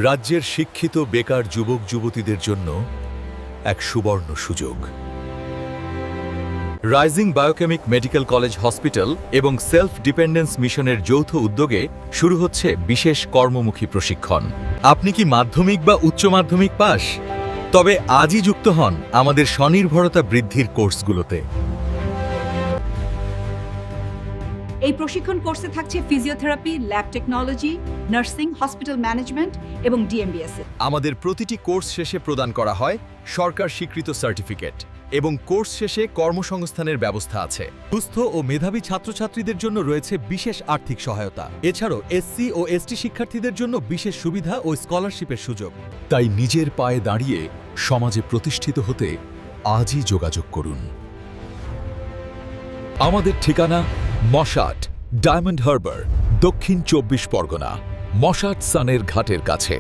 রাজ্যের শিক্ষিত বেকার যুবক যুবতীদের জন্য এক সুবর্ণ সুযোগ। Rising biochemic medical college hospital এবং সেলফ ডিপেন্ডেন্স মিশনের যৌথ উদ্যোগে শুরু হচ্ছে বিশেষ কর্মমুখী প্রশিক্ষণ। আপনি কি মাধ্যমিক বা উচ্চ মাধ্যমিক পাস? তবে আজই যুক্ত হন আমাদের স্বনির্ভরতা বৃদ্ধির কোর্সগুলোতে। এই প্রশিক্ষণ কোর্সে থাকছে physiotherapy, lab technology, nursing, hospital management এবং ডিএমবিএস। আমাদের প্রতিটি কোর্স শেষে প্রদান করা হয় সরকার স্বীকৃত সার্টিফিকেট এবং কোর্স শেষে কর্মসংস্থানের ব্যবস্থা আছে। সুস্থ ও মেধাবী ছাত্রছাত্রীদের জন্য রয়েছে বিশেষ আর্থিক সহায়তা। এছাড়াও এসসি ও এসটি শিক্ষার্থীদের জন্য বিশেষ সুবিধা ও স্কলারশিপের সুযোগ। তাই নিজের পায়ে দাঁড়িয়ে সমাজে প্রতিষ্ঠিত হতে আজই যোগাযোগ করুন। আমাদের ঠিকানা মশাট, ডায়মন্ড হারবার, দক্ষিণ 24 পরগনা, মশাট সানের ঘাটের কাছে।